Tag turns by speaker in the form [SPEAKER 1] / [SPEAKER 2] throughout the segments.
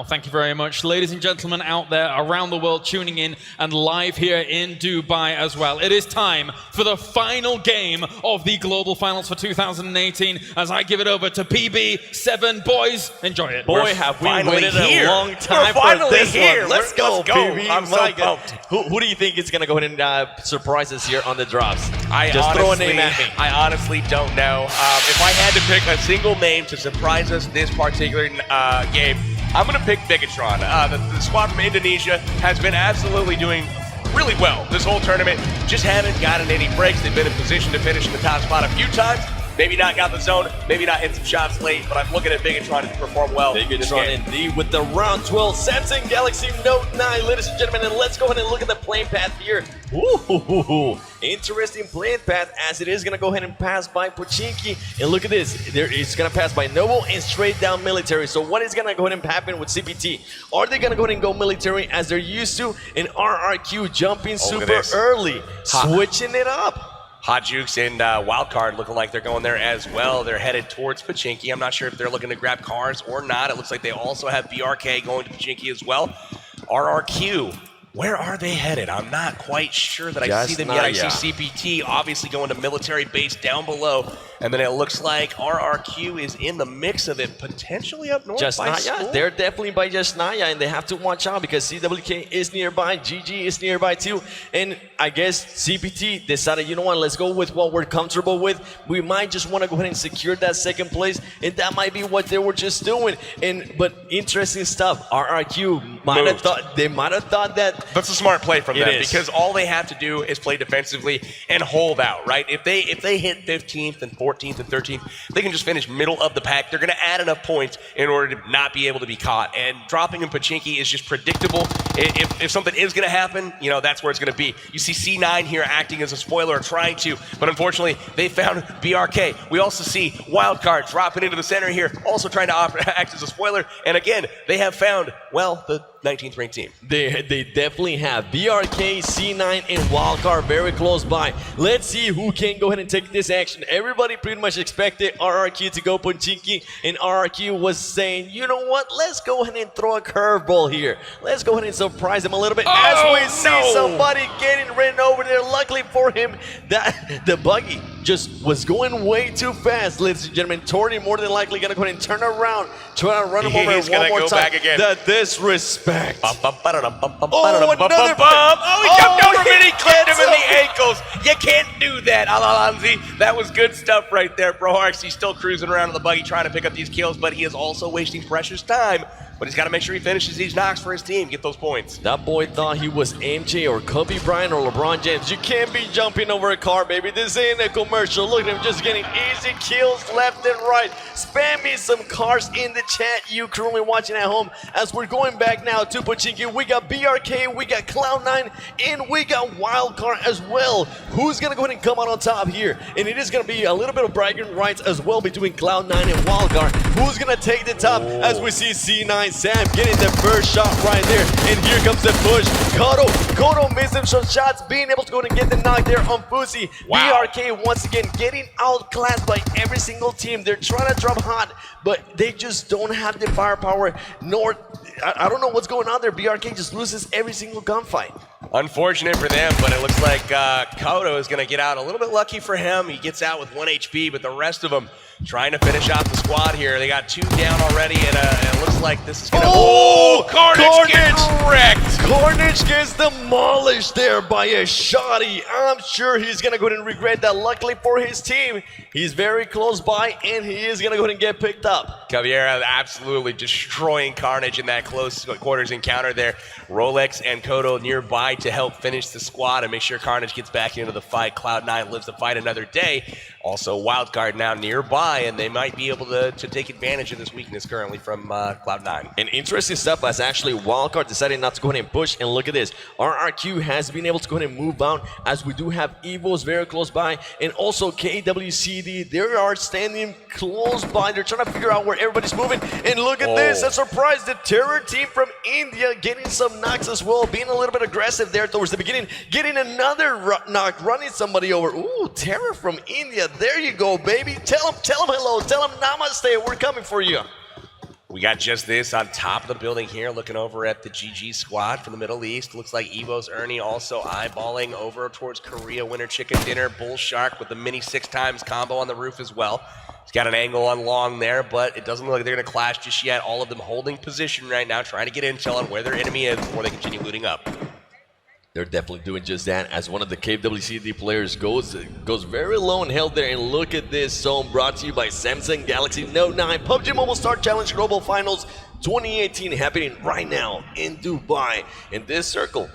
[SPEAKER 1] Well, thank you very much, ladies and gentlemen out there around the world tuning in and live here in Dubai as well. It is time for the final game of the Global Finals for 2018 as I give it over to PB7. Boys, enjoy it.
[SPEAKER 2] Boy, have we waited a long time for this one. Let's go, PB.
[SPEAKER 3] I'm so pumped.
[SPEAKER 2] Who do you think is going to go ahead and surprise us here on the drops?
[SPEAKER 3] Just
[SPEAKER 2] throw a name at me.
[SPEAKER 3] I honestly don't know. If I had to pick a single name to surprise us this particular game, I'm going to pick Bigatron. The squad from Indonesia has been absolutely doing really well this whole tournament. Just haven't gotten any breaks. They've been in position to finish in the top spot a few times. Maybe not got the zone, maybe not hit some shots late, but I'm looking at Bigatron to perform well.
[SPEAKER 2] Bigatron indeed with the round 12 Samsung Galaxy Note 9, ladies and gentlemen, and let's go ahead and look at the playing path here. Ooh, interesting playing path as it is going to go ahead and pass by Pochinki. And look at this, it's going to pass by Noble and straight down military. So what is going to go ahead and happen with CPT? Are they going to go ahead and go military as they're used to? And RRQ jumping super early, switching it up.
[SPEAKER 3] Hot Jukes and Wildcard looking like they're going there as well. They're headed towards Pochinki. I'm not sure if they're looking to grab cars or not. It looks like they also have BRK going to Pochinki as well. RRQ, where are they headed? I'm not quite sure that I see them yet. I see CPT obviously going to military base down below. And then it looks like RRQ is in the mix of it, potentially up north by school.
[SPEAKER 2] They're definitely by Jasnaya, and they have to watch out because CWK is nearby, GG is nearby too. And I guess CPT decided, you know what, let's go with what we're comfortable with. We might just want to go ahead and secure that second place, and that might be what they were just doing. But interesting stuff. RRQ might have thought that.
[SPEAKER 3] That's a smart play from them because all they have to do is play defensively and hold out, right? If they hit 15th and 14th and 13th, they can just finish middle of the pack. They're going to add enough points in order to not be able to be caught. And dropping in Pochinki is just predictable. If something is going to happen, you know, that's where it's going to be. You see C9 here acting as a spoiler or trying to, but unfortunately, they found BRK. We also see Wildcard dropping into the center here, also trying to act as a spoiler. And again, they have found, well, the 19th ranked team.
[SPEAKER 2] They definitely have BRK, C9, and Wildcard very close by. Let's see who can go ahead and take this action. Everybody pretty much expected RRQ to go Pochinki, and RRQ was saying, you know what, let's go ahead and throw a curveball here. Let's go ahead and surprise them a little bit as we see somebody getting ran over there. Luckily for him, that the buggy just was going way too fast, ladies and gentlemen. Torty more than likely going to go ahead and turn around, try to run him over one more time.
[SPEAKER 3] Back again.
[SPEAKER 2] The disrespect.
[SPEAKER 3] He jumped over and he clipped him in the ankles. You can't do that, Alalanzi. That was good stuff right there. Broharks, he's still cruising around in the buggy trying to pick up these kills, but he is also wasting precious time. But he's got to make sure he finishes these knocks for his team, get those points.
[SPEAKER 2] That boy thought he was MJ or Kobe Bryant or LeBron James. You can't be jumping over a car, baby. This ain't a commercial. Look at him just getting easy kills left and right. Spam me some cars in the chat, you currently watching at home. As we're going back now to Pochinki, we got BRK, we got Cloud9, and we got Wildcard as well. Who's going to go ahead and come out on top here? And it is going to be a little bit of bragging rights as well between Cloud9 and Wildcard. Who's going to take the top as we see C9 Sam getting the first shot right there, and here comes the push. Kodo missing some shots, being able to go and get the knock there on Fusi. BRK once again getting outclassed by every single team. They're trying to drop hot, but they just don't have the firepower, nor, I don't know what's going on there. BRK just loses every single gunfight.
[SPEAKER 3] Unfortunate for them, but it looks like Kodo is going to get out a little bit lucky for him. He gets out with 1 HP, but the rest of them trying to finish off the squad here. They got 2 down already, and it looks like this is going to... Carnage gets wrecked!
[SPEAKER 2] Carnage gets demolished there by a shotty. I'm sure he's going to go ahead and regret that. Luckily for his team, he's very close by, and he is going to go ahead and get picked up.
[SPEAKER 3] Caviera absolutely destroying Carnage in that close quarters encounter there. Rolex and Kodo nearby to help finish the squad and make sure Carnage gets back into the fight. Cloud9 lives the fight another day. Also, Wildcard now nearby, and they might be able to take advantage of this weakness currently from Cloud9.
[SPEAKER 2] And interesting stuff as actually Wildcard decided not to go ahead and push. And look at this. RRQ has been able to go ahead and move out as we do have Evos very close by. And also KWCD, they are standing close by. They're trying to figure out where everybody's moving. And look at this. A surprise. The Terror team from India getting some knocks as well. Being a little bit aggressive there towards the beginning. Getting another knock. Running somebody over. Ooh, Terror from India. There you go, baby. Tell him hello. Tell him namaste. We're coming for you.
[SPEAKER 3] We got just this on top of the building here, looking over at the GG squad from the Middle East. Looks like Evo's Ernie also eyeballing over towards Korea Winter Chicken Dinner. Bull Shark with the mini 6x combo on the roof as well. He's got an angle on long there, but it doesn't look like they're going to clash just yet. All of them holding position right now, trying to get intel on where their enemy is before they continue looting up.
[SPEAKER 2] They're definitely doing just that as one of the KWCD players goes very low and held there. And look at this zone brought to you by Samsung Galaxy Note 9. PUBG Mobile Star Challenge Global Finals 2018 happening right now in Dubai. In this circle,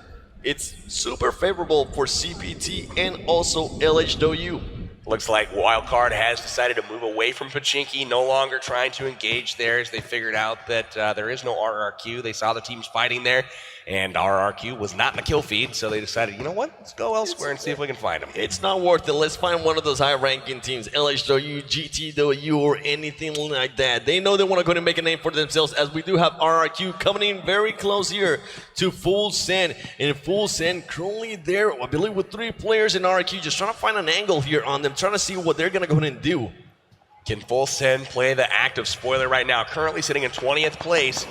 [SPEAKER 2] it's super favorable for CPT and also LHW.
[SPEAKER 3] Looks like Wildcard has decided to move away from Pachinki, no longer trying to engage there as they figured out that there is no RRQ. They saw the teams fighting there, and RRQ was not in the kill feed, so they decided, you know what, let's go elsewhere and see if we can find them.
[SPEAKER 2] It's not worth it. Let's find one of those high-ranking teams, LHW, GTW, or anything like that. They know they want to go and make a name for themselves, as we do have RRQ coming in very close here to Full Send. And Full Send currently there, I believe, with 3 players in RRQ, just trying to find an angle here on them, trying to see what they're going to go ahead and do.
[SPEAKER 3] Can Full Send play the active spoiler right now? Currently sitting in 20th place.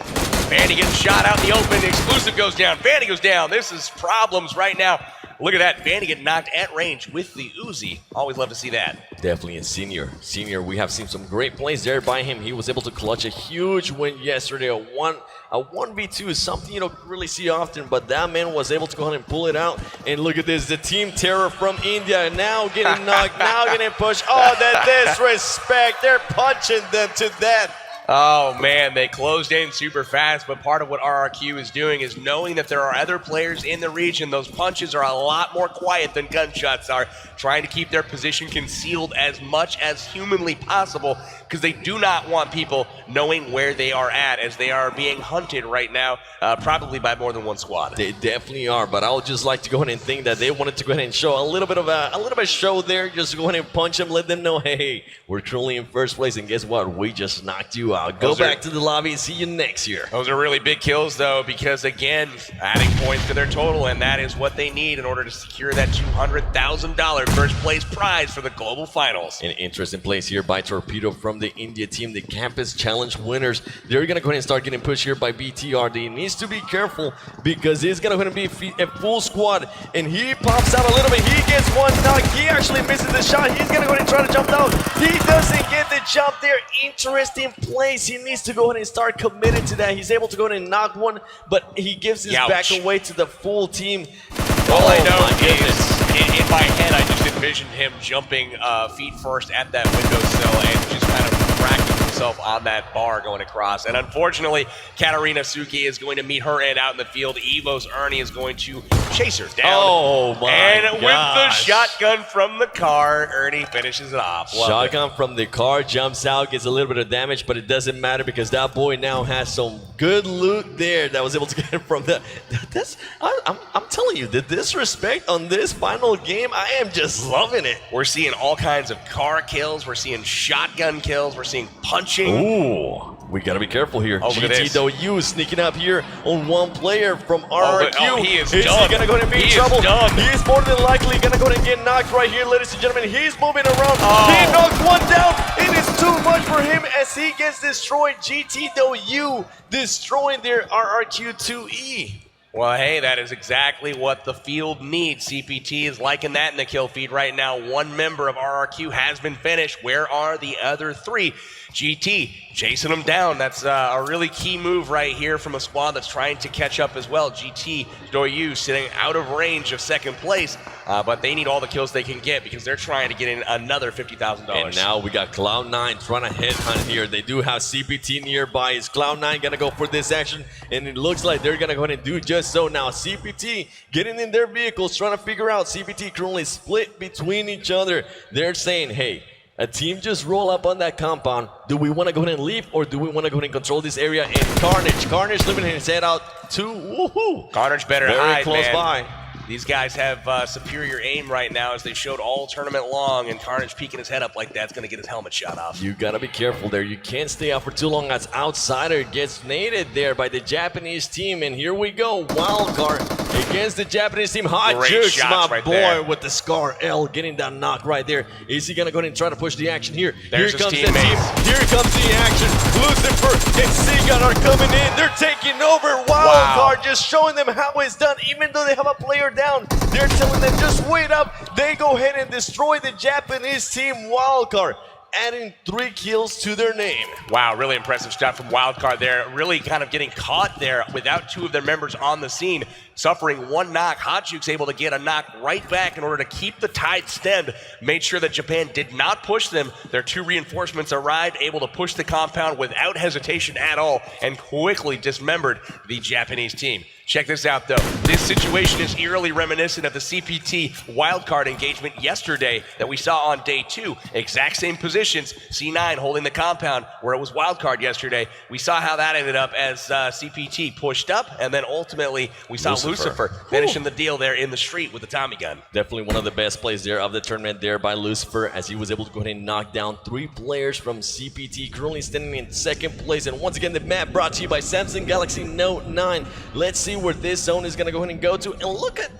[SPEAKER 3] Vandy getting shot out in the open. The exclusive goes down. Vandy goes down. This is problems right now. Look at that. Vandy getting knocked at range with the Uzi. Always love to see that.
[SPEAKER 2] Definitely a senior. We have seen some great plays there by him. He was able to clutch a huge win yesterday. A 1v2 is something you don't really see often, but that man was able to go ahead and pull it out. And look at this, the Team Terror from India now getting knocked, now getting pushed. Oh, the disrespect. They're punching them to death.
[SPEAKER 3] Oh man, they closed in super fast, but part of what RRQ is doing is knowing that there are other players in the region. Those punches are a lot more quiet than gunshots are, trying to keep their position concealed as much as humanly possible because they do not want people knowing where they are at as they are being hunted right now, probably by more than one squad.
[SPEAKER 2] They definitely are, but I would just like to go ahead and think that they wanted to go ahead and show a little bit of show there, just go ahead and punch them, let them know, hey, we're currently in first place, and guess what? We just knocked you out. Go back to the lobby and see you next year.
[SPEAKER 3] Those are really big kills, though, because, again, adding points to their total, and that is what they need in order to secure that $200,000 first place prize for the Global Finals.
[SPEAKER 2] An interesting place here by Torpedo from the India team, the Campus Challenge winners. They're going to go ahead and start getting pushed here by BTR. They needs to be careful because it's going to be a full squad, and he pops out a little bit. He gets one knock. He actually misses the shot. He's going to go ahead and try to jump down. He doesn't get the jump there. Interesting place. He needs to go ahead and start committed to that. He's able to go ahead and knock one, but he gives his back away to the full team.
[SPEAKER 3] All I know is, in my head, I just envisioned him jumping feet first at that windowsill and just kind of cracking himself on that bar going across. And unfortunately, Katarina Suki is going to meet her end out in the field. Evo's Ernie is going to chase her down.
[SPEAKER 2] Oh my
[SPEAKER 3] And with the shotgun from the car, Ernie finishes it off.
[SPEAKER 2] Shotgun from the car, jumps out, gets a little bit of damage, but it doesn't matter because that boy now has some good loot there that was able to get from the... I'm telling you, the disrespect on this final game, I am just loving it.
[SPEAKER 3] We're seeing all kinds of car kills. We're seeing shotgun kills. We're seeing punching.
[SPEAKER 2] Ooh, we gotta be careful here.
[SPEAKER 3] Oh,
[SPEAKER 2] GTW sneaking up here on one player from RRQ.
[SPEAKER 3] Oh, he is
[SPEAKER 2] he gonna go ahead and be in trouble?
[SPEAKER 3] He
[SPEAKER 2] is more than likely gonna go ahead and get knocked right here, ladies and gentlemen. He's moving around.
[SPEAKER 3] Oh.
[SPEAKER 2] He knocked one down. It is too much for him as he gets destroyed. GTW destroying their RRQ2E.
[SPEAKER 3] Well, hey, that is exactly what the field needs. CPT is liking that in the kill feed right now. One member of RRQ has been finished. Where are the other 3? GT chasing them down. That's a really key move right here from a squad that's trying to catch up as well. GT Doyu sitting out of range of second place, but they need all the kills they can get because they're trying to get in another $50,000.
[SPEAKER 2] And now we got Cloud9 trying to headhunt here. They do have CPT nearby. Is Cloud9 going to go for this action? And it looks like they're going to go ahead and do just so. Now CPT getting in their vehicles, trying to figure out. CPT currently split between each other. They're saying, hey, a team just roll up on that compound. Do we want to go ahead and leave, or do we want to go ahead and control this area? And Carnage living his head out to woohoo.
[SPEAKER 3] Carnage better
[SPEAKER 2] very
[SPEAKER 3] hide,
[SPEAKER 2] close
[SPEAKER 3] man.
[SPEAKER 2] by.
[SPEAKER 3] These guys have superior aim right now as they showed all tournament long, and Carnage peeking his head up like that's going to get his helmet shot off.
[SPEAKER 2] You got to be careful there. You can't stay out for too long as Outsider gets naded there by the Japanese team. And here we go. Wildcard against the Japanese team. Hot
[SPEAKER 3] Great
[SPEAKER 2] Jukes,
[SPEAKER 3] shots
[SPEAKER 2] my
[SPEAKER 3] right
[SPEAKER 2] boy,
[SPEAKER 3] there.
[SPEAKER 2] with the Scar L getting that knock right there. Is he going to go ahead and try to push the action here?
[SPEAKER 3] There's
[SPEAKER 2] Here
[SPEAKER 3] his
[SPEAKER 2] comes the team.
[SPEAKER 3] teammates.
[SPEAKER 2] Here comes the action. Lucifer and Seagun are coming in. They're taking over. Wildcard just showing them how it's done. Even though they have a player down, they're telling them just wait up. They go ahead and destroy the Japanese team. Wildcard adding 3 kills to their name.
[SPEAKER 3] Wow, really impressive stuff from Wildcard there. Really kind of getting caught there without 2 of their members on the scene. Suffering 1 knock. Hotjuke's able to get a knock right back in order to keep the tide stemmed. Made sure that Japan did not push them. Their 2 reinforcements arrived, able to push the compound without hesitation at all, and quickly dismembered the Japanese team. Check this out, though. This situation is eerily reminiscent of the CPT wildcard engagement yesterday that we saw on day 2. Exact same positions. C9 holding the compound where it was wildcard yesterday. We saw how that ended up as CPT pushed up, and then ultimately we saw Lucifer finishing the deal there in the street with the Tommy gun.
[SPEAKER 2] Definitely one of the best plays there of the tournament there by Lucifer, as he was able to go ahead and knock down 3 players from CPT, currently standing in 2nd place. And once again, the map brought to you by Samsung Galaxy Note 9. Let's see where this zone is going to go ahead and go to. And look at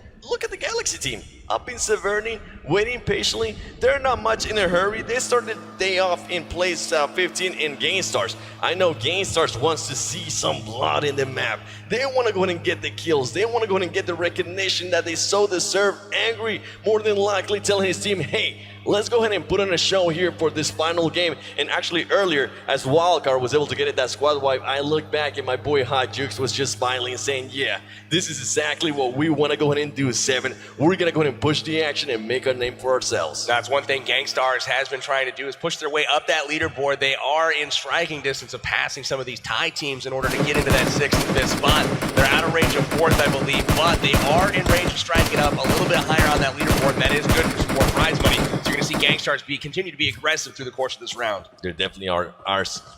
[SPEAKER 2] the Galaxy team up in Severny, waiting patiently. They're not much in a hurry. They started the day off in place 15 in GameStars. I know GameStars wants to see some blood in the map. They want to go ahead and get the kills. They want to go ahead and get the recognition that they so deserve. Angry, more than likely, telling his team, hey, let's go ahead and put on a show here for this final game. And actually earlier, as Wildcard was able to get it that squad wipe, I looked back and my boy Hot Jukes was just smiling and saying, yeah, this is exactly what we want to go ahead and do, 7. We're going to go ahead and push the action and make a name for ourselves.
[SPEAKER 3] That's one thing GameStars has been trying to do, is push their way up that leaderboard. They are in striking distance of passing some of these tie teams in order to get into that 6th and 5th spot. They're out of range of 4th, I believe, but they are in range of striking up a little bit higher on that leaderboard. And that is good for some more prize money. So you're going to see GameStars continue to be aggressive through the course of this round.
[SPEAKER 2] There definitely are.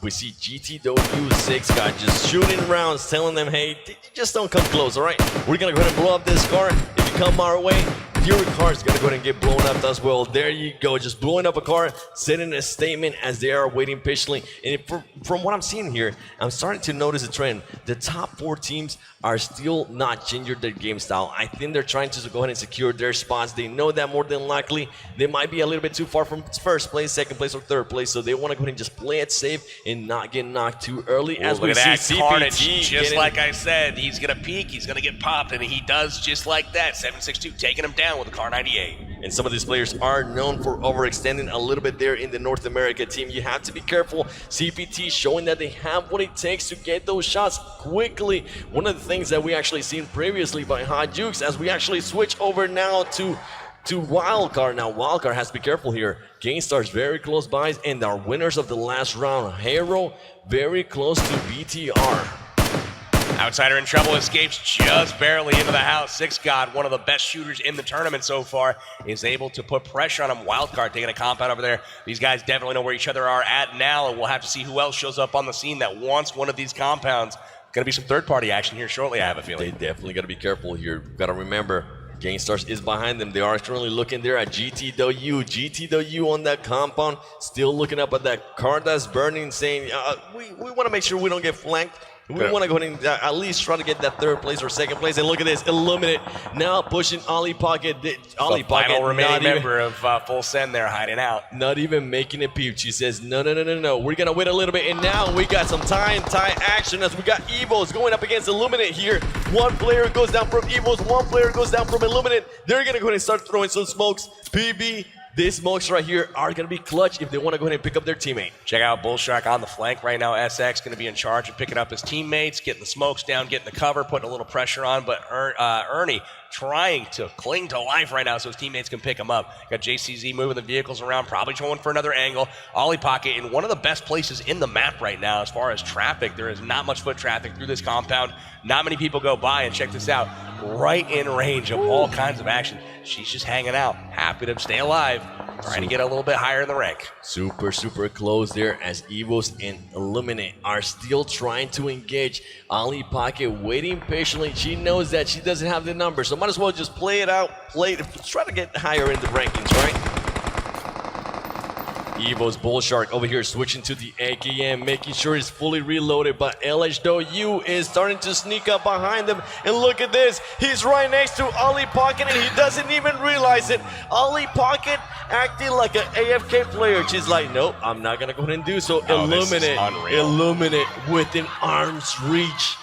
[SPEAKER 2] We see GTW6 guy just shooting rounds, telling them, hey, just don't come close, all right? We're going to go ahead and blow up this car. If you come our way, your car is going to go ahead and get blown up as well. There you go, just blowing up a car, sending a statement as they are waiting patiently. And from what I'm seeing here, I'm starting to notice a trend. The top 4 teams are still not changing their game style. I think they're trying to go ahead and secure their spots. They know that more than likely they might be a little bit too far from 1st place, 2nd place, or 3rd place. So they want to go ahead and just play it safe and not get knocked too early. As we see CPT
[SPEAKER 3] carnage, just like I said, he's going to peek, he's going to get popped, and he does just like that. 762 taking him down with a car 98.
[SPEAKER 2] And some of these players are known for overextending a little bit there in the North America team. You have to be careful. CPT showing that they have what it takes to get those shots quickly. One of the things that we actually seen previously by Hot Jukes, as we actually switch over now to Wildcard. Now Wildcard has to be careful here. GameStars very close by, and our winners of the last round, Hero, very close to BTR.
[SPEAKER 3] Outsider in trouble, escapes just barely into the house. 6 God, one of the best shooters in the tournament so far, is able to put pressure on him. Wildcard taking a compound over there. These guys definitely know where each other are at now, and we'll have to see who else shows up on the scene that wants one of these compounds. Going to be some third-party action here shortly, I have a feeling.
[SPEAKER 2] They definitely got to be careful here. Got to remember, GameStars is behind them. They are currently looking there at GTW. GTW on that compound, still looking up at that car that's burning, saying, we want to make sure we don't get flanked. We want to go ahead and at least try to get that 3rd place or 2nd place. And look at this, Illuminate now pushing Ollie Pocket. Ollie Pocket,
[SPEAKER 3] final remaining member of Full Send there, hiding out.
[SPEAKER 2] Not even making a peep. She says, no. We're going to wait a little bit. And now we got some tie action as we got Evos going up against Illuminate here. 1 player goes down from Evos. 1 player goes down from Illuminate. They're going to go ahead and start throwing some smokes. PB. These smokes right here are going to be clutch if they want to go ahead and pick up their teammate.
[SPEAKER 3] Check out Bullshark on the flank right now. SX going to be in charge of picking up his teammates, getting the smokes down, getting the cover, putting a little pressure on. But Ernie trying to cling to life right now so his teammates can pick him up. Got JCZ moving the vehicles around, probably going for another angle. Ollie Pocket in one of the best places in the map right now as far as traffic. There is not much foot traffic through this compound. Not many people go by, and check this out. Right in range of all kinds of action. She's just hanging out, happy to stay alive, trying to get a little bit higher in the rank.
[SPEAKER 2] Super close there as Evos and Illuminate are still trying to engage. Ollie Pocket waiting patiently. She knows that she doesn't have the number, so might as well just play it out, try to get higher in the rankings, right? Evo's Bull Shark over here switching to the AKM, making sure it's fully reloaded, but LHW is starting to sneak up behind them. And look at this, he's right next to Ollie Pocket and he doesn't even realize it. Ollie Pocket acting like an AFK player. She's like, nope, I'm not gonna go ahead and do so. Illuminate within arm's reach.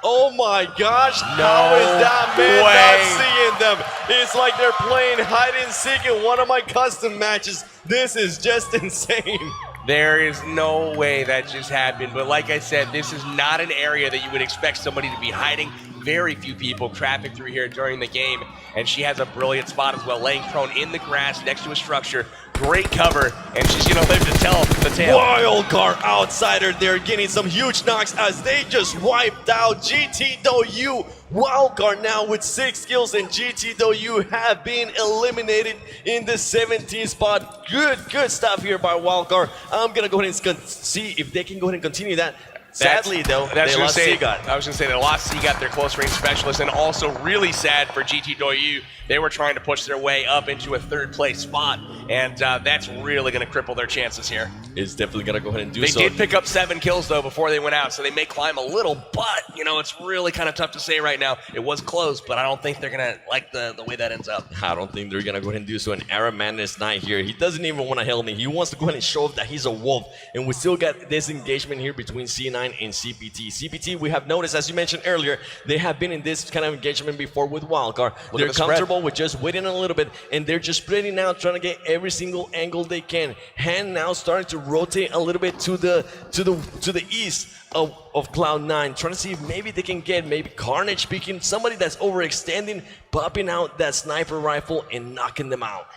[SPEAKER 2] Oh my gosh, how is that man not seeing them? It's like they're playing hide and seek in one of my custom matches. This is just insane.
[SPEAKER 3] There is no way that just happened, but like I said, this is not an area that you would expect somebody to be hiding. Very few people traffic through here during the game, and she has a brilliant spot as well, laying prone in the grass next to a structure. Great cover, and she's gonna live to tell the tale.
[SPEAKER 2] Wildcard outsider there getting some huge knocks as they just wiped out GTW. Wildcard now with 6 kills, and GTW have been eliminated in the 17th spot. Good stuff here by Wildcard. I'm gonna go ahead and see if they can go ahead and continue that. Sadly, though, they lost Seagat.
[SPEAKER 3] I was going to say they lost Seagat, their close range specialist, and also really sad for GTW. They were trying to push their way up into a 3rd place spot, and that's really going to cripple their chances here.
[SPEAKER 2] It's definitely going to go ahead and do so.
[SPEAKER 3] They did pick up 7 kills, though, before they went out, so they may climb a little, but, you know, it's really kind of tough to say right now. It was close, but I don't think they're going to like the way that ends up.
[SPEAKER 2] I don't think they're going to go ahead and do so. And Arab Madness Knight here, he doesn't even want to help me. He wants to go ahead and show off that he's a wolf, and we still got this engagement here between C9 and CPT. CPT, we have noticed, as you mentioned earlier, they have been in this kind of engagement before with Wildcard. They're comfortable with just waiting a little bit, and they're just spreading out, trying to get every single angle they can. Hand now starting to rotate a little bit to the east of Cloud9, trying to see if maybe they can get maybe Carnage picking somebody that's overextending, popping out that sniper rifle and knocking them out.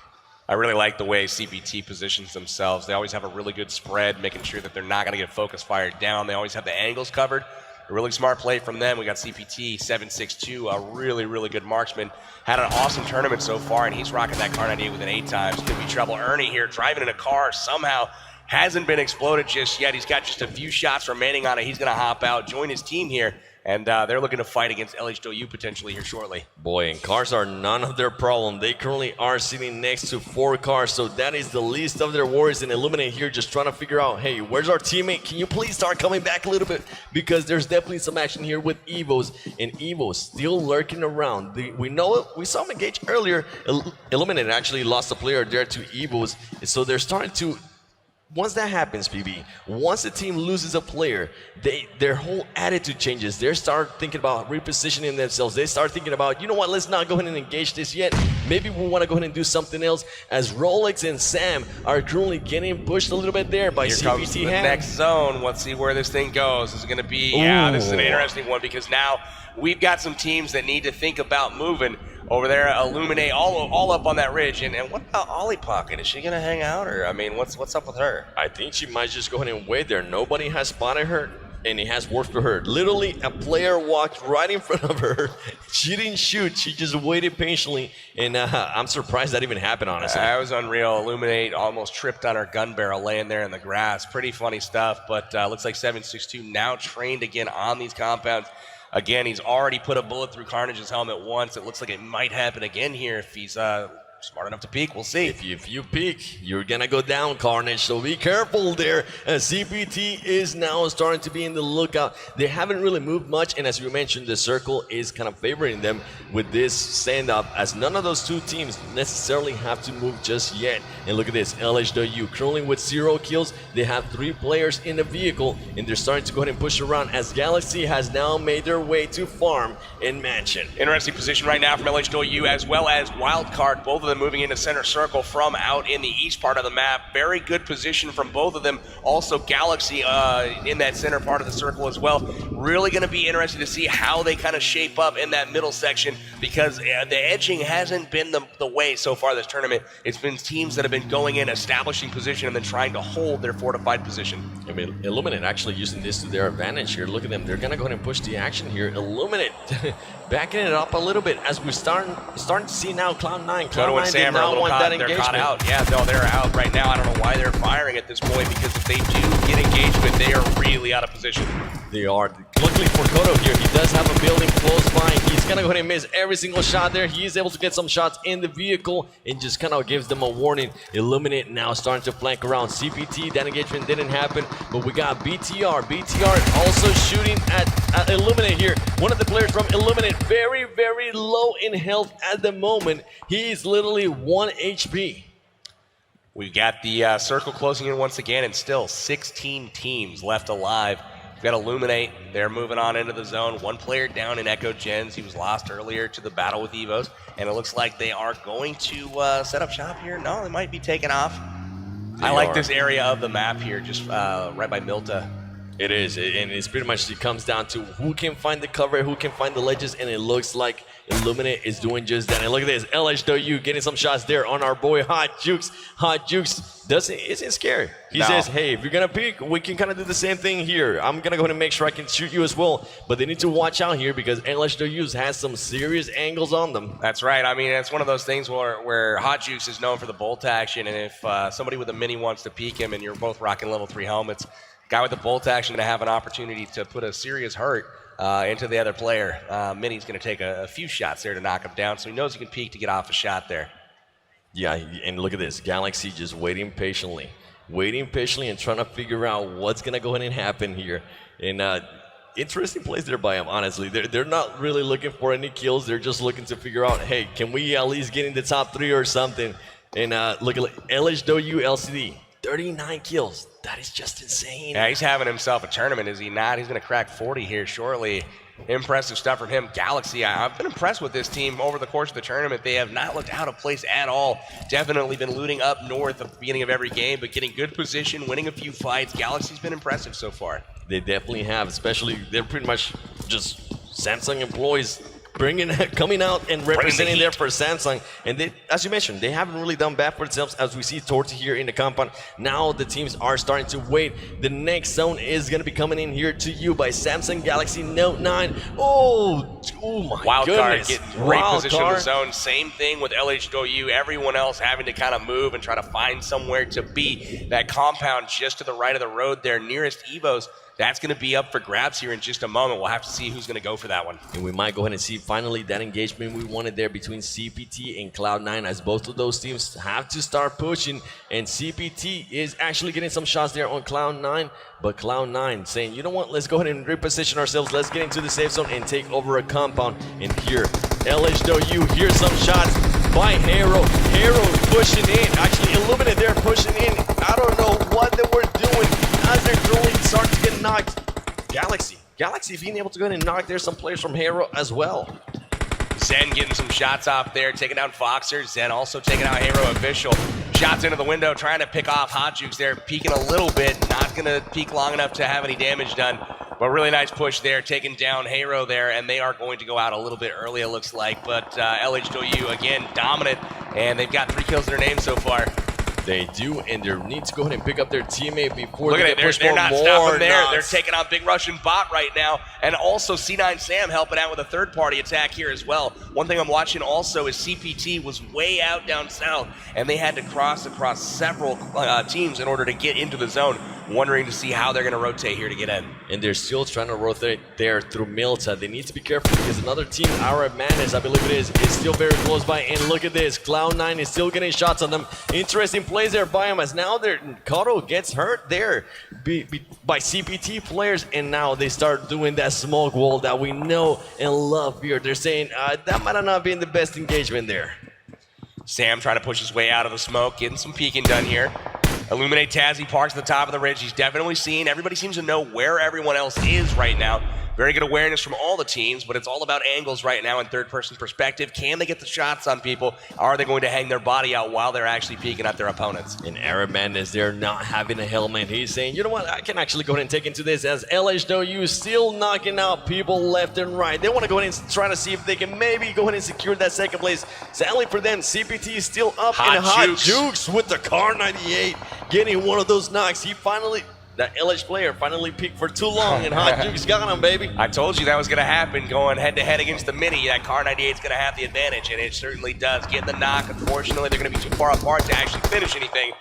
[SPEAKER 3] I really like the way CPT positions themselves. They always have a really good spread, making sure that they're not going to get focus fired down. They always have the angles covered. A really smart play from them. We got CPT 762, a really good marksman. Had an awesome tournament so far, and he's rocking that car 98 with an 8 times. Could be trouble. Ernie here driving in a car somehow. Hasn't been exploded just yet. He's got just a few shots remaining on it. He's going to hop out, join his team here. And they're looking to fight against LHW potentially here shortly.
[SPEAKER 2] Boy, and cars are none of their problem. They currently are sitting next to 4 cars, so that is the least of their worries. And Illuminate here just trying to figure out, hey, where's our teammate? Can you please start coming back a little bit? Because there's definitely some action here with Evos, and Evos still lurking around. We know it. We saw him engage earlier. Illuminate actually lost a player there to Evos, so they're starting to... Once that happens, PB, once a team loses a player, their whole attitude changes. They start thinking about repositioning themselves. They start thinking about, you know what, let's not go ahead and engage this yet. Maybe we want to go ahead and do something else. As Rolex and Sam are currently getting pushed a little bit there by CPT.
[SPEAKER 3] Here comes the next zone. Let's see where this thing goes. This is going to be, yeah, this is an interesting one because now we've got some teams that need to think about moving over there. Illuminate all up on that ridge. And what about Ollie Pocket? Is she going to hang out? Or, I mean, what's up with her?
[SPEAKER 2] I think she might just go ahead and wait there. Nobody has spotted her, and it has worked for her. Literally, a player walked right in front of her. She didn't shoot. She just waited patiently, and I'm surprised that even happened, honestly.
[SPEAKER 3] That was unreal. Illuminate almost tripped on her gun barrel laying there in the grass. Pretty funny stuff, but looks like 762 now trained again on these compounds. Again, he's already put a bullet through Carnage's helmet once. It looks like it might happen again here if he's smart enough to peek. We'll see.
[SPEAKER 2] If you peek, you're going to go down, Carnage, so be careful there. CPT is now starting to be in the lookout. They haven't really moved much, and as you mentioned, the circle is kind of favoring them with this stand-up, as none of those two teams necessarily have to move just yet. And look at this, LHW currently with 0 kills. They have 3 players in the vehicle, and they're starting to go ahead and push around as Galaxy has now made their way to farm in Mansion.
[SPEAKER 3] Interesting position right now from LHW as well as Wildcard, both of them moving into center circle from out in the east part of the map. Very good position from both of them. Also Galaxy in that center part of the circle as well. Really going to be interesting to see how they kind of shape up in that middle section, because the edging hasn't been the way so far this tournament. It's been teams that have been going in, establishing position, and then trying to hold their fortified position.
[SPEAKER 2] I mean, Illuminate actually using this to their advantage here. Look at them. They're going to go ahead and push the action here. Illuminate backing it up a little bit as we're starting to see now Cloud9.
[SPEAKER 3] Cloud9 did not want that engagement. They're caught out. Yeah, no, they're out right now. I don't know why they're firing at this point, because if they do get engagement, they are really out of position.
[SPEAKER 2] They are. Luckily for Kodo here, he does have a building close by. He's going to go go ahead and miss every single shot there. He is able to get some shots in the vehicle and just kind of gives them a warning. Illuminate now starting to flank around CPT. That engagement didn't happen, but we got BTR. BTR also shooting at Illuminate here. One of the players from Illuminate, very, very low in health at the moment. He's literally 1 HP.
[SPEAKER 3] We've got the circle closing in once again, and still 16 teams left alive. We've got Illuminate. They're moving on into the zone. One player down in Echo Gens. He was lost earlier to the battle with Evos, and it looks like they are going to set up shop here. No, they might be taking off. I like this area of the map here, just right by Milta.
[SPEAKER 2] It is, and it's pretty much, it comes down to who can find the cover, who can find the ledges, and it looks like Illuminate is doing just that. And look at this, LHW getting some shots there on our boy Hot Jukes. Hot Jukes isn't scary. He says, hey, if you're gonna peek, we can kind of do the same thing here. I'm gonna go ahead and make sure I can shoot you as well, but they need to watch out here because LHW has some serious angles on them.
[SPEAKER 3] That's right. I mean, it's one of those things where Hot Jukes is known for the bolt action, and if somebody with a mini wants to peek him and you're both rocking level 3 helmets, guy with the bolt action to have an opportunity to put a serious hurt into the other player. Mini's going to take a few shots there to knock him down, so he knows he can peek to get off a shot there.
[SPEAKER 2] Yeah, and look at this. Galaxy just waiting patiently and trying to figure out what's going to go ahead and happen here. And interesting plays there by him, honestly. They're not really looking for any kills. They're just looking to figure out, hey, can we at least get in the top 3 or something? And look at LHW LCD. 39 kills. That is just insane.
[SPEAKER 3] Yeah, he's having himself a tournament, is he not? He's going to crack 40 here shortly. Impressive stuff from him. Galaxy, I've been impressed with this team over the course of the tournament. They have not looked out of place at all. Definitely been looting up north at the beginning of every game, but getting good position, winning a few fights. Galaxy's been impressive so far.
[SPEAKER 2] They definitely have, especially they're pretty much just Samsung employees coming out and representing there for Samsung. And they, as you mentioned, they haven't really done bad for themselves as we see towards here in the compound. Now the teams are starting to wait. The next zone is going to be coming in here to you by Samsung Galaxy Note 9. Oh my
[SPEAKER 3] Wild
[SPEAKER 2] goodness.
[SPEAKER 3] Card getting great position in the zone. Same thing with LHW. Everyone else having to kind of move and try to find somewhere to be. That compound just to the right of the road there, nearest Evos. That's going to be up for grabs here in just a moment. We'll have to see who's going to go for that one.
[SPEAKER 2] And we might go ahead and see finally that engagement we wanted there between CPT and Cloud9, as both of those teams have to start pushing. And CPT is actually getting some shots there on Cloud9, but Cloud9 saying, you know what, let's go ahead and reposition ourselves. Let's get into the safe zone and take over a compound. And here, LHW, here's some shots by Hero. Hero pushing in. Actually, Illuminate there pushing in. I don't know what they were doing. As they're throwing, start to get knocked. Galaxy being able to go in and knock there some players from Hero as well.
[SPEAKER 3] Zen getting some shots off there, taking down Foxer. Zen also taking out Hero Official. Shots into the window, trying to pick off Hot Jukes there, peeking a little bit. Not going to peek long enough to have any damage done. But really nice push there, taking down Hero there, and they are going to go out a little bit early, it looks like. But LHW, again, dominant, and they've got 3 kills to their name so far.
[SPEAKER 2] They do, and they need to go ahead and pick up their teammate before
[SPEAKER 3] Look
[SPEAKER 2] they
[SPEAKER 3] at
[SPEAKER 2] get pushed
[SPEAKER 3] they're
[SPEAKER 2] for
[SPEAKER 3] not
[SPEAKER 2] more
[SPEAKER 3] stopping there.
[SPEAKER 2] knots.
[SPEAKER 3] They're taking on Big Russian Bot right now, and also C9 Sam helping out with a third-party attack here as well. One thing I'm watching also is CPT was way out down south, and they had to cross across several teams in order to get into the zone, wondering to see how they're going to rotate here to get in.
[SPEAKER 2] And they're still trying to rotate there through Milta. They need to be careful because another team, Arab Madness, I believe it is still very close by. And look at this, Cloud9 is still getting shots on them. Interesting plays there by him as now Kato gets hurt there by CPT players, and now they start doing that smoke wall that we know and love here. They're saying that might have not been the best engagement there.
[SPEAKER 3] Sam trying to push his way out of the smoke, getting some peeking done here. Illuminate Tazzy parks at the top of the ridge. He's definitely seen. Everybody seems to know where everyone else is right now. Very good awareness from all the teams, but it's all about angles right now in third-person perspective. Can they get the shots on people? Are they going to hang their body out while they're actually peeking at their opponents?
[SPEAKER 2] And Arab Madness, they're not having a helmet. He's saying, you know what, I can actually go ahead and take into this as LHW is still knocking out people left and right. They want to go ahead and try to see if they can maybe go ahead and secure that second place. Sadly for them, CPT is still up, and Hot Jukes with the Car 98 getting one of those knocks. He finally... That LH player finally peaked for too long, and Hot Jukes got him, baby.
[SPEAKER 3] I told you that was going to happen, going head-to-head against the Mini. That Car 98 is going to have the advantage, and it certainly does. Getting the knock, unfortunately, they're going to be too far apart to actually finish anything.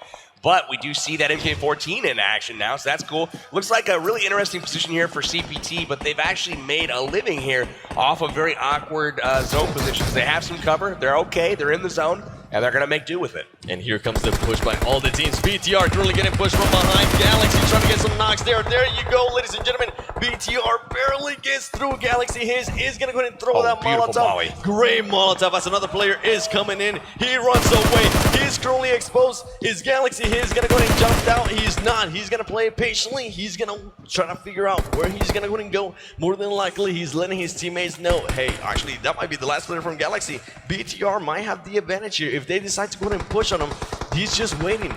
[SPEAKER 3] But we do see that MK14 in action now, so that's cool. Looks like a really interesting position here for CPT, but they've actually made a living here off of very awkward zone positions. They have some cover. They're okay. They're in the zone, and they're going to make do with it.
[SPEAKER 2] And here comes the push by all the teams. BTR currently getting pushed from behind. Galaxy trying to get some knocks there. There you go, ladies and gentlemen. BTR barely gets through. Galaxy is going to go ahead and throw that Molotov.
[SPEAKER 3] Molly.
[SPEAKER 2] Great Molotov as another player is coming in. He runs away. He's currently exposed. Is Galaxy is going to go ahead and jump out? He's not. He's going to play it patiently. He's going to try to figure out where he's going to go ahead and go. More than likely, he's letting his teammates know, hey, actually, that might be the last player from Galaxy. BTR might have the advantage here. If they decide to go ahead and push on him, he's just waiting.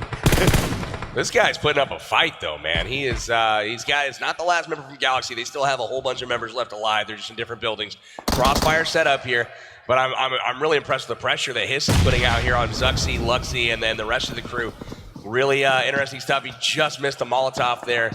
[SPEAKER 3] This guy's putting up a fight, though, man. He's not the last member from Galaxy. They still have a whole bunch of members left alive. They're just in different buildings. Crossfire set up here, but I'm really impressed with the pressure that Hiss is putting out here on Zuxi, Luxy, and then the rest of the crew. Really interesting stuff. He just missed a Molotov there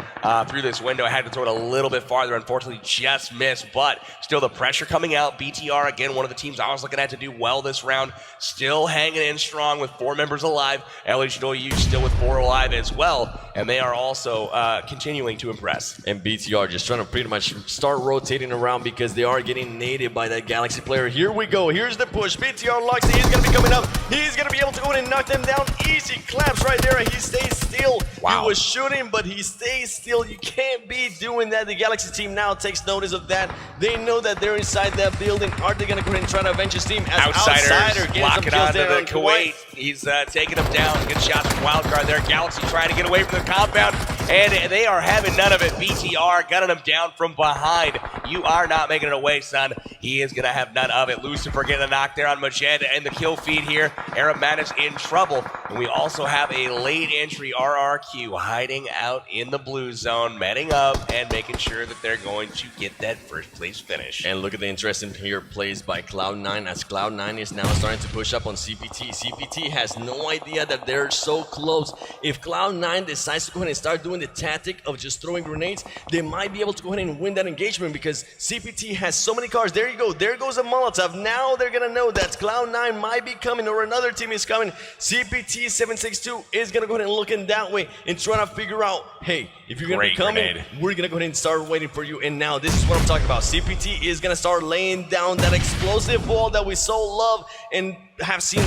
[SPEAKER 3] through this window. I had to throw it a little bit farther. Unfortunately, just missed, but still the pressure coming out. BTR, again, one of the teams I was looking at to do well this round. Still hanging in strong with 4 members alive. LHW still with 4 alive as well, and they are also continuing to impress.
[SPEAKER 2] And BTR just trying to pretty much start rotating around because they are getting naded by that Galaxy player. Here we go. Here's the push. BTR Luxy is going to be coming up. He's going to be able to go in and knock them down. Easy claps right there. He stays still.
[SPEAKER 3] Wow.
[SPEAKER 2] He was shooting, but he stays still. You can't be doing that. The Galaxy team now takes notice of that. They know that they're inside that building. Are they going to go ahead and try to avenge his team? As
[SPEAKER 3] Outsiders locking onto
[SPEAKER 2] there
[SPEAKER 3] the Kuwait. He's taking them down. Good shots from Wildcard there. Galaxy trying to get away from the compound, and they are having none of it. BTR gunning him down from behind. You are not making it away, son. He is going to have none of it. Lucifer getting a knock there on Majed and the kill feed here. Arab Madness in trouble. And we also have a late entry RRQ hiding out in the blue zone, manning up and making sure that they're going to get that first place finish.
[SPEAKER 2] And look at the interesting here plays by Cloud9 as Cloud9 is now starting to push up on CPT. CPT has no idea that they're so close. If Cloud9 decides to go ahead and start doing the tactic of just throwing grenades, they might be able to go ahead and win that engagement because CPT has so many cars. There you go. There goes a Molotov. Now they're going to know that Cloud9 might be coming or another team is coming. CPT 762 is going to go ahead and look in that way and try to figure out, hey, if you're going to be coming, we're going to go ahead and start waiting for you. And now this is what I'm talking about. CPT is going to start laying down that explosive wall that we so love and have seen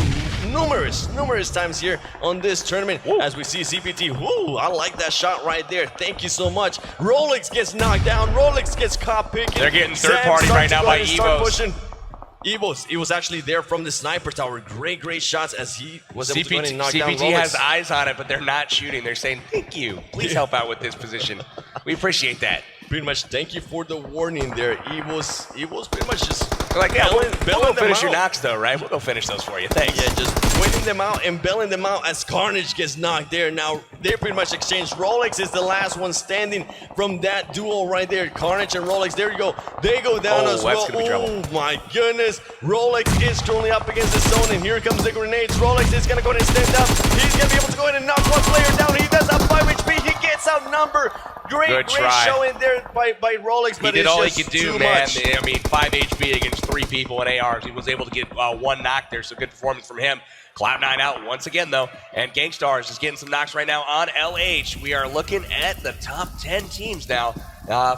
[SPEAKER 2] numerous times here on this tournament. Woo. As we see CPT, woo, I like that shot right there. Thank you so much. Rolex gets knocked down. Rolex gets caught picking.
[SPEAKER 3] They're getting third party right now by Evos.
[SPEAKER 2] He was actually there from the sniper tower. Great shots as he was able to go and knock down Rolex.
[SPEAKER 3] CPT has eyes on it, but they're not shooting. They're saying, thank you. Please help out with this position. We appreciate that.
[SPEAKER 2] Pretty much, thank you for the warning there. Evos pretty much just
[SPEAKER 3] like, yeah, we'll go finish your knocks though, right? We'll go finish those for you. Thanks.
[SPEAKER 2] Yeah, just waiting them out and bailing them out as Carnage gets knocked there. Now, they pretty much exchanged. Rolex is the last one standing from that duo right there. Carnage and Rolex, there you go. They go down as well. Oh my goodness. Rolex is currently up against the zone, and here comes the grenades. Rolex is going to go ahead and stand up. He's going to be able to go ahead and knock one player down. He does have 5 HP. He gets outnumbered. Great showing there by Rolex, but
[SPEAKER 3] he did all he could
[SPEAKER 2] do,
[SPEAKER 3] man. I mean, 5 HP against 3 people in ARs. He was able to get 1 knock there, so good performance from him. Cloud9 out once again, though, and Gangstars is getting some knocks right now on LH. We are looking at the top 10 teams now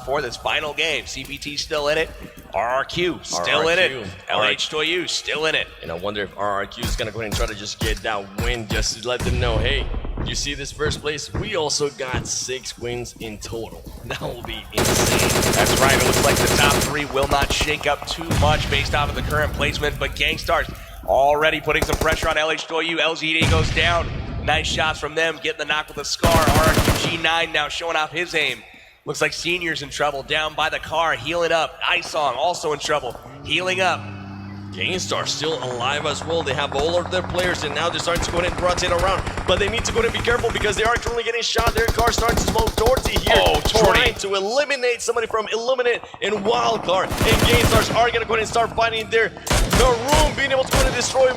[SPEAKER 3] for this final game. CPT still in it. RRQ still in it. LH2U still in it.
[SPEAKER 2] And I wonder if RRQ is going to go ahead and try to just get that win just to let them know, hey, you see this first place? We also got 6 wins in total. That will be insane.
[SPEAKER 3] That's right. It looks like the top 3 will not shake up too much based off of the current placement, but Gangstars already putting some pressure on LH2U. LGD goes down. Nice shots from them, getting the knock with a scar. RRQ G9 now showing off his aim. Looks like Senior's in trouble, down by the car, healing up. Isong also in trouble, healing up.
[SPEAKER 2] Gangstar still alive as well. They have all of their players, and now they're starting to go ahead and rotate around. But they need to go ahead and be careful because they are currently getting shot. Their car starting to smoke. Torty here, trying to eliminate somebody from Illuminate and Wildcard. And Gangstar's are going to go ahead and start fighting there. Naroom being able to go ahead and destroy him.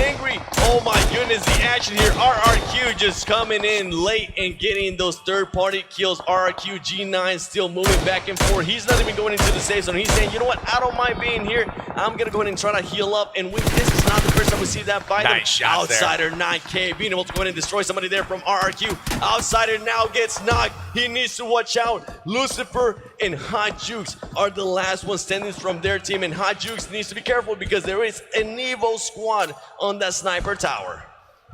[SPEAKER 2] angry. Oh my goodness, the action here. RRQ just coming in late and getting those third-party kills. RRQ G9 still moving back and forth. He's not even going into the safe zone. He's saying, you know what, I don't mind being here. I'm gonna go ahead and try to heal up and win. This is not the first time we see that by
[SPEAKER 3] Nice shots there.
[SPEAKER 2] Outsider 9K being able to go ahead and destroy somebody there from RRQ. Outsider now gets knocked. He needs to watch out. Lucifer and Hot Jukes are the last ones standing from their team, and Hot Jukes needs to be careful because there is an Evo squad on that sniper tower.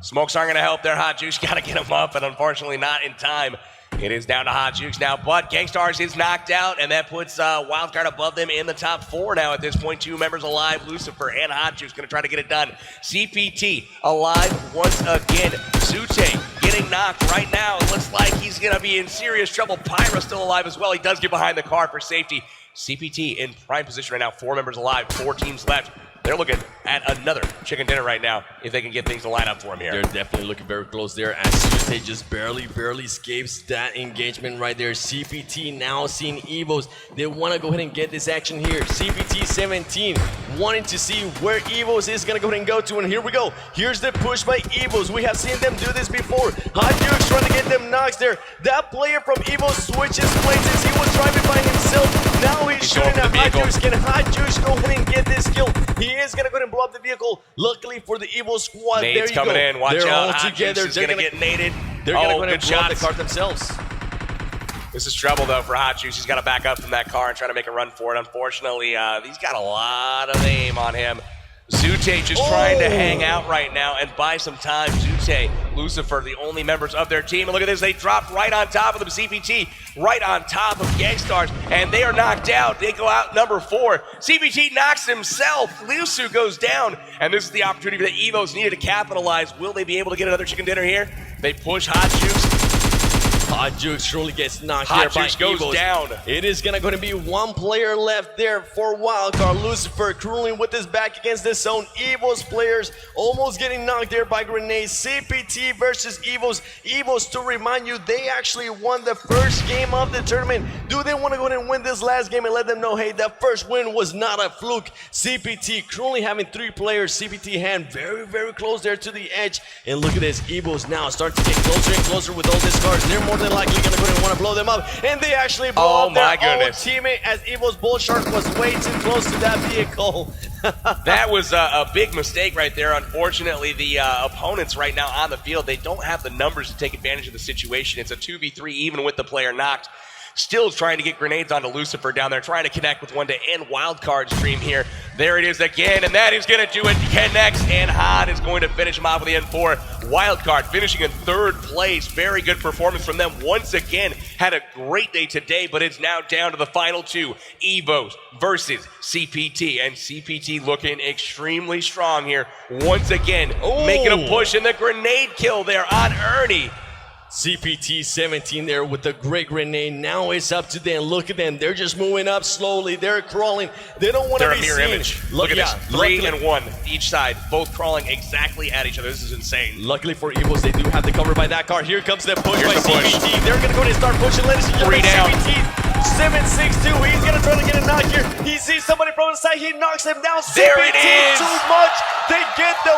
[SPEAKER 3] Smokes aren't going to help there. Hot Juice got to get him up, and unfortunately not in time. It is down to Hot Juice now, but Gangstars is knocked out, and that puts Wildcard above them in the top 4 now at this point. 2 members alive, Lucifer and Hot Juice going to try to get it done. CPT alive once again. Zute getting knocked right now. It looks like he's going to be in serious trouble. Pyro still alive as well. He does get behind the car for safety. CPT in prime position right now. 4 members alive, 4 teams left. They're looking at another chicken dinner right now if they can get things to line up for him here.
[SPEAKER 2] They're definitely looking very close there as Sute just barely escapes that engagement right there. CPT now seeing Evos. They want to go ahead and get this action here. CPT 17 wanting to see where Evos is going to go ahead and go to. And here we go. Here's the push by Evos. We have seen them do this before. Hot Dukes trying to get them knocks there. That player from Evos switches places. He was driving by himself. Now he's shooting at Hot Dukes. Can Hot Dukes go ahead and get this kill? He is going to go ahead and blow up the vehicle. Luckily for the Evo squad,
[SPEAKER 3] Nade's
[SPEAKER 2] there you
[SPEAKER 3] coming
[SPEAKER 2] go.
[SPEAKER 3] in. Watch
[SPEAKER 2] They're
[SPEAKER 3] out.
[SPEAKER 2] all
[SPEAKER 3] Hot
[SPEAKER 2] together.
[SPEAKER 3] Juice is going to get naded.
[SPEAKER 2] They're going to go ahead
[SPEAKER 3] good
[SPEAKER 2] and blow up the
[SPEAKER 3] shots.
[SPEAKER 2] car themselves.
[SPEAKER 3] This is trouble, though, for Hot Juice. He's got to back up from that car and try to make a run for it. Unfortunately, he's got a lot of aim on him. Zute just trying to hang out right now and buy some time. Zute, Lucifer, the only members of their team. And look at this, they dropped right on top of them. CPT right on top of Gangstars, and they are knocked out. They go out number 4. CPT knocks himself. Lusu goes down, and this is the opportunity that Evos needed to capitalize. Will they be able to get another chicken dinner here? They push Hot Juice.
[SPEAKER 2] Hot Jukes surely gets knocked
[SPEAKER 3] Hot
[SPEAKER 2] here by
[SPEAKER 3] Juice goes
[SPEAKER 2] Evos.
[SPEAKER 3] down.
[SPEAKER 2] It is going to be 1 player left there for Wildcard. Lucifer cruising with his back against this zone. Evos players almost getting knocked there by grenades. CPT versus Evos. Evos, to remind you, they actually won the first game of the tournament. Do they want to go ahead and win this last game and let them know, hey, that first win was not a fluke? CPT currently having 3 players. CPT hand very close there to the edge. And look at this, Evos now start to get closer and closer with all these cars. They're more than likely going to go ahead and want to blow them up. And they actually blow up their own teammate as Evo's Bull Shark was way too close to that vehicle.
[SPEAKER 3] That was a big mistake right there. Unfortunately, the opponents right now on the field, they don't have the numbers to take advantage of the situation. It's a 2v3 even with the player knocked. Still trying to get grenades onto Lucifer down there, trying to connect with one to end Wildcard's stream here. There it is again, and that is going to do it. Connects, and Hot is going to finish him off with the N4. Wildcard finishing in 3rd place. Very good performance from them once again. Had a great day today, but it's now down to the final 2. Evos versus CPT, and CPT looking extremely strong here. Once again, making a push in the grenade kill there on Ernie.
[SPEAKER 2] CPT 17 there with the great grenade. Now it's up to them. Look at them. They're just moving up slowly. They're crawling. They don't want to be
[SPEAKER 3] mirror
[SPEAKER 2] seen.
[SPEAKER 3] image. Look at this. 3 and 1 each side, both crawling exactly at each other. This is insane.
[SPEAKER 2] Luckily for Evos, they do have the cover by that car. Here comes the push by
[SPEAKER 3] the push.
[SPEAKER 2] CPT. They're going to go ahead and start pushing. Ladies and gentlemen,
[SPEAKER 3] 3 down.
[SPEAKER 2] CPT 762. He's going to try to get a knock here. He sees somebody from the side. He knocks him down.
[SPEAKER 3] There
[SPEAKER 2] CPT
[SPEAKER 3] it is.
[SPEAKER 2] too much. They get the